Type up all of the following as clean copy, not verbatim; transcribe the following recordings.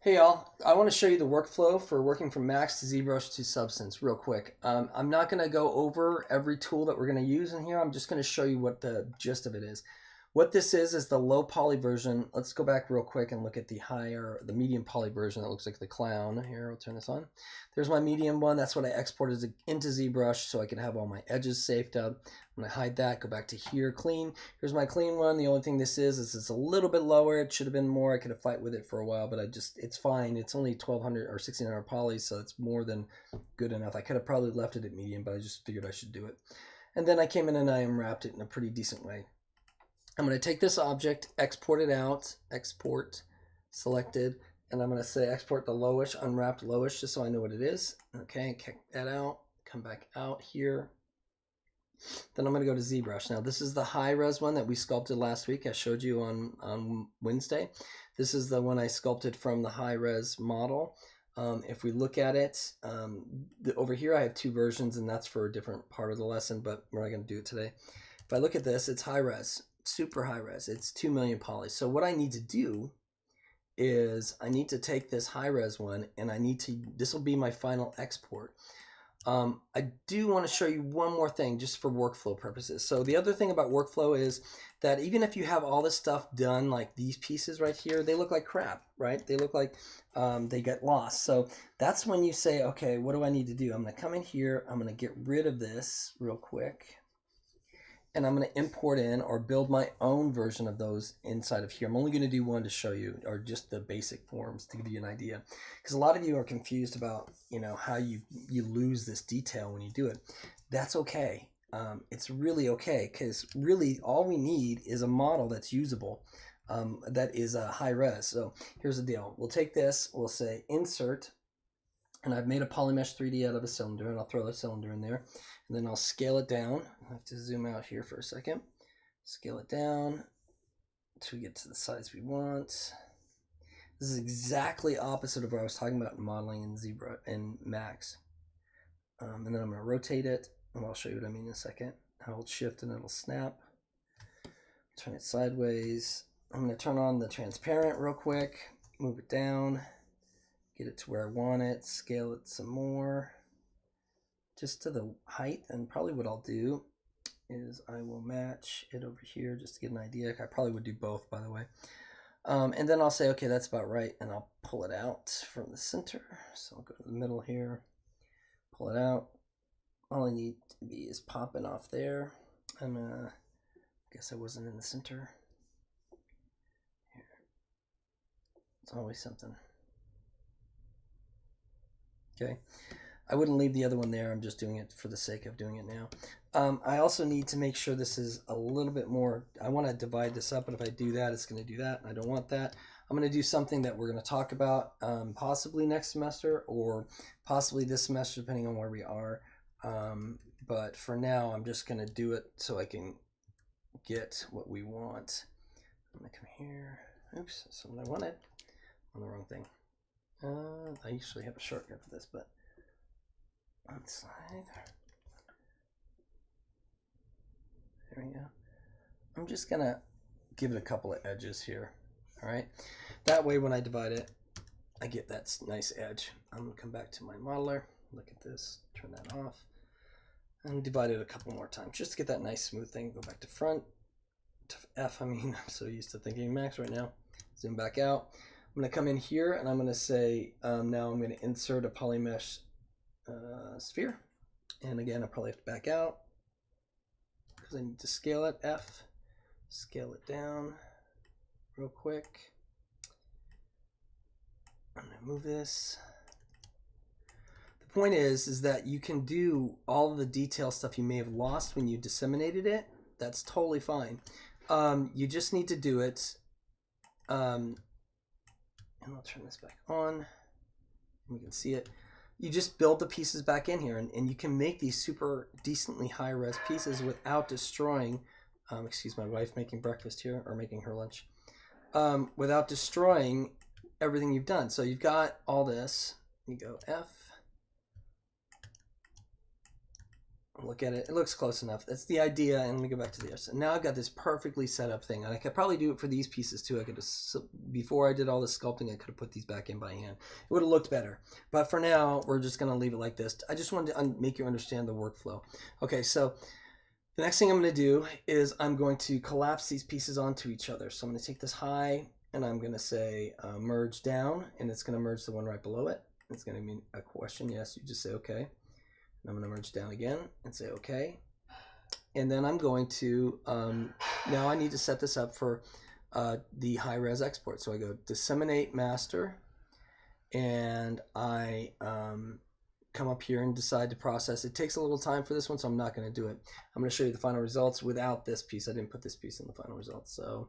Hey y'all, I want to show you the workflow for working from Max to ZBrush to Substance real quick. I'm not going to go over every tool that we're going to use in here. I'm just going to show you what the gist of it is. What this is the low poly version. Let's go back real quick and look at the medium poly version that looks like the clown. Here, I'll turn this on. There's my medium one. That's what I exported into ZBrush so I can have all my edges saved up. I'm going to hide that, go back to here, clean. Here's my clean one. The only thing this is it's a little bit lower. It should have been more. I could have fight with it for a while, but it's fine. It's only 1200 or 1600 poly, so it's more than good enough. I could have probably left it at medium, but I just figured I should do it. And then I came in and I unwrapped it in a pretty decent way. I'm going to take this object, export it out, export, selected, and I'm going to say export the lowish, unwrapped lowish, just so I know what it is. Okay, kick that out, come back out here. Then I'm going to go to ZBrush. Now this is the high res one that we sculpted last week. I showed you on Wednesday. This is the one I sculpted from the high res model. If we look at it, over here I have two versions, and that's for a different part of the lesson, but we're not going to do it today. If I look at this, it's high res, super high res. It's 2 million poly. So what I need to do is I need to take this high res one, and this will be my final export. I do want to show you one more thing just for workflow purposes. So the other thing about workflow is that even if you have all this stuff done, like these pieces right here, they look like crap, right? They look like they get lost. So that's when you say, okay, what do I need to do? I'm going to come in here. I'm going to get rid of this real quick. And I'm going to import in or build my own version of those inside of here. I'm only going to do one to show you, or just the basic forms to give you an idea. Because a lot of you are confused about, how you lose this detail when you do it. That's okay. It's really okay, because really all we need is a model that's usable, that is a high res. So here's the deal. We'll take this, we'll say insert, and I've made a polymesh 3D out of a cylinder, and I'll throw the cylinder in there, and then I'll scale it down. I have to zoom out here for a second. Scale it down until we get to the size we want. This is exactly opposite of what I was talking about in modeling in ZBrush and Max. And then I'm going to rotate it, and I'll show you what I mean in a second. I'll hold shift and it'll snap. Turn it sideways. I'm going to turn on the transparent real quick, move it down, get it to where I want it, scale it some more, just to the height. And probably what I'll do is I will match it over here just to get an idea. I probably would do both, by the way. And then I'll say, okay, that's about right, and I'll pull it out from the center. So I'll go to the middle here, pull it out. All I need to be is popping off there. I guess I wasn't in the center. Here. It's always something. Okay, I wouldn't leave the other one there. I'm just doing it for the sake of doing it now. I also need to make sure this is a little bit more. I want to divide this up, and if I do that, it's going to do that. I don't want that. I'm going to do something that we're going to talk about possibly next semester or possibly this semester, depending on where we are. But for now, I'm just going to do it so I can get what we want. I'm going to come here. Oops, that's what I wanted. On the wrong thing. I usually have a shortcut for this, but outside. There we go. I'm just gonna give it a couple of edges here. All right. That way, when I divide it, I get that nice edge. I'm gonna come back to my modeler. Look at this. Turn that off, and divide it a couple more times just to get that nice smooth thing. Go back to front. To F. I mean, I'm so used to thinking Max right now. Zoom back out. I'm going to come in here, and I'm going to say, now I'm going to insert a polymesh sphere. And again, I probably have to back out because I need to scale it, F, scale it down real quick. I'm going to move this. The point is that you can do all of the detail stuff you may have lost when you disseminated it. That's totally fine. You just need to do it. And I'll turn this back on. We can see it. You just build the pieces back in here, and you can make these super decently high res pieces without destroying, excuse my wife making breakfast here, or making her lunch, without destroying everything you've done. So you've got all this. You go F. Look at it. It looks close enough. That's the idea. And let me go back to the other side. Now I've got this perfectly set up thing. And I could probably do it for these pieces too. I could have, before I did all this sculpting, I could have put these back in by hand. It would have looked better. But for now, we're just going to leave it like this. I just wanted to make you understand the workflow. Okay, so the next thing I'm going to do is I'm going to collapse these pieces onto each other. So I'm going to take this high and I'm going to say merge down, and it's going to merge the one right below it. It's going to mean a question. Yes, you just say okay. I'm going to merge down again and say okay. And then I'm going to, now I need to set this up for the high-res export. So I go disseminate master, and I come up here and decide to process. It takes a little time for this one, so I'm not going to do it. I'm going to show you the final results without this piece. I didn't put this piece in the final results. So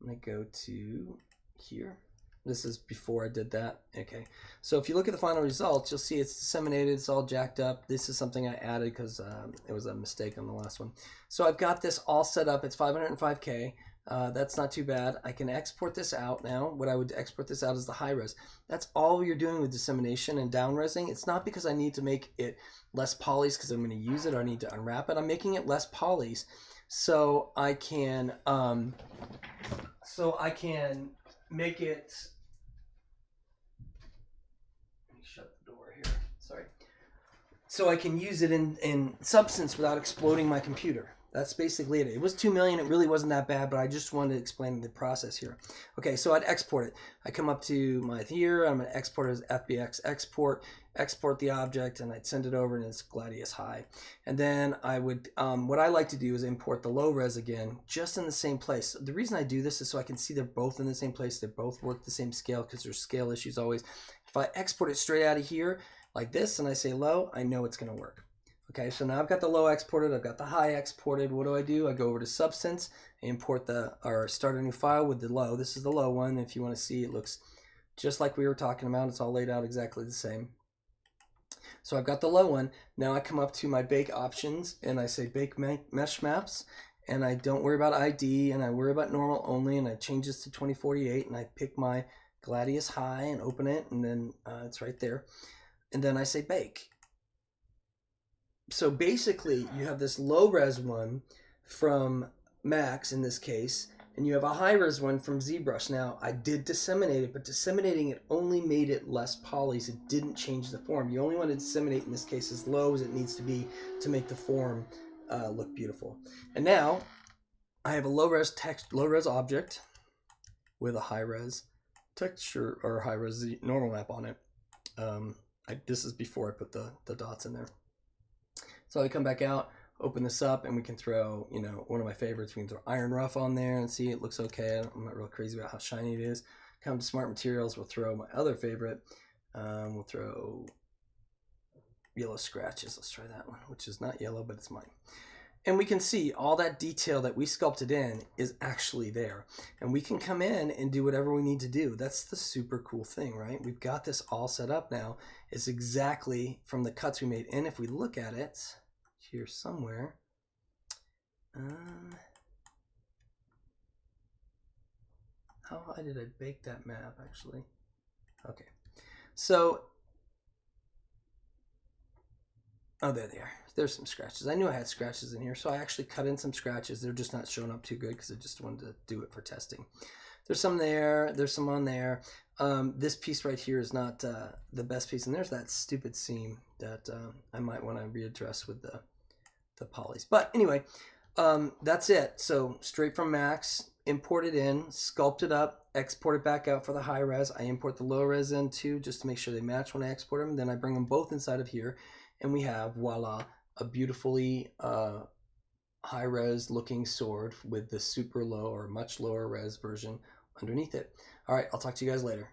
I'm going to go to here. This is before I did that. Okay, so if you look at the final results, you'll see it's disseminated, it's all jacked up. This is something I added because it was a mistake on the last one. So I've got this all set up. It's 505K. That's not too bad. I can export this out now. What I would export this out is the high res. That's all you're doing with dissemination and down resing. It's not because I need to make it less polys because I'm going to use it or I need to unwrap it. I'm making it less polys so I can make it. Shut the door here. Sorry. So I can use it in Substance without exploding my computer. That's basically it. It was 2 million. It really wasn't that bad, but I just wanted to explain the process here. Okay, so I'd export it. I come up to my here. I'm going to export it as FBX export the object, and I'd send it over in its Gladius high. And then I would, what I like to do is import the low res again, just in the same place. The reason I do this is so I can see they're both in the same place. They both work the same scale because there's scale issues always. If I export it straight out of here like this and I say low, I know it's going to work. Okay, so now I've got the low exported, I've got the high exported. What do? I go over to Substance, import or start a new file with the low. This is the low one. If you want to see, it looks just like we were talking about. It's all laid out exactly the same. So I've got the low one. Now I come up to my bake options and I say bake mesh maps, and I don't worry about ID, and I worry about normal only, and I change this to 2048, and I pick my Gladius high and open it, and then it's right there. And then I say bake. So basically you have this low res one from Max in this case, and you have a high res one from Zbrush. Now I did disseminate it, but disseminating it only made it less polys. It didn't change the form. You only want to disseminate in this case as low as it needs to be to make the form look beautiful. And now I have a low res text, low res object with a high res texture or high res normal map on it. This is before I put the dots in there. So I come back out, open this up, and we can throw, you know, one of my favorites. We can throw Iron Rough on there and see it looks okay. I'm not real crazy about how shiny it is. Come to Smart Materials, we'll throw my other favorite. We'll throw Yellow Scratches. Let's try that one, which is not yellow, but it's mine. And we can see all that detail that we sculpted in is actually there. And we can come in and do whatever we need to do. That's the super cool thing, right? We've got this all set up now. It's exactly from the cuts we made. And if we look at it here somewhere, how high did I bake that map actually? Okay, so, oh, there they are. There's some scratches. I knew I had scratches in here, so I actually cut in some scratches. They're just not showing up too good because I just wanted to do it for testing. There's some there. There's some on there. This piece right here is not the best piece, and there's that stupid seam that I might want to readdress with the polys. But anyway, that's it. So straight from Max, import it in, sculpt it up, export it back out for the high res. I import the low res in too, just to make sure they match when I export them. Then I bring them both inside of here, and we have, voila, a beautifully high res looking sword with the super low or much lower res version underneath it. All right, I'll talk to you guys later.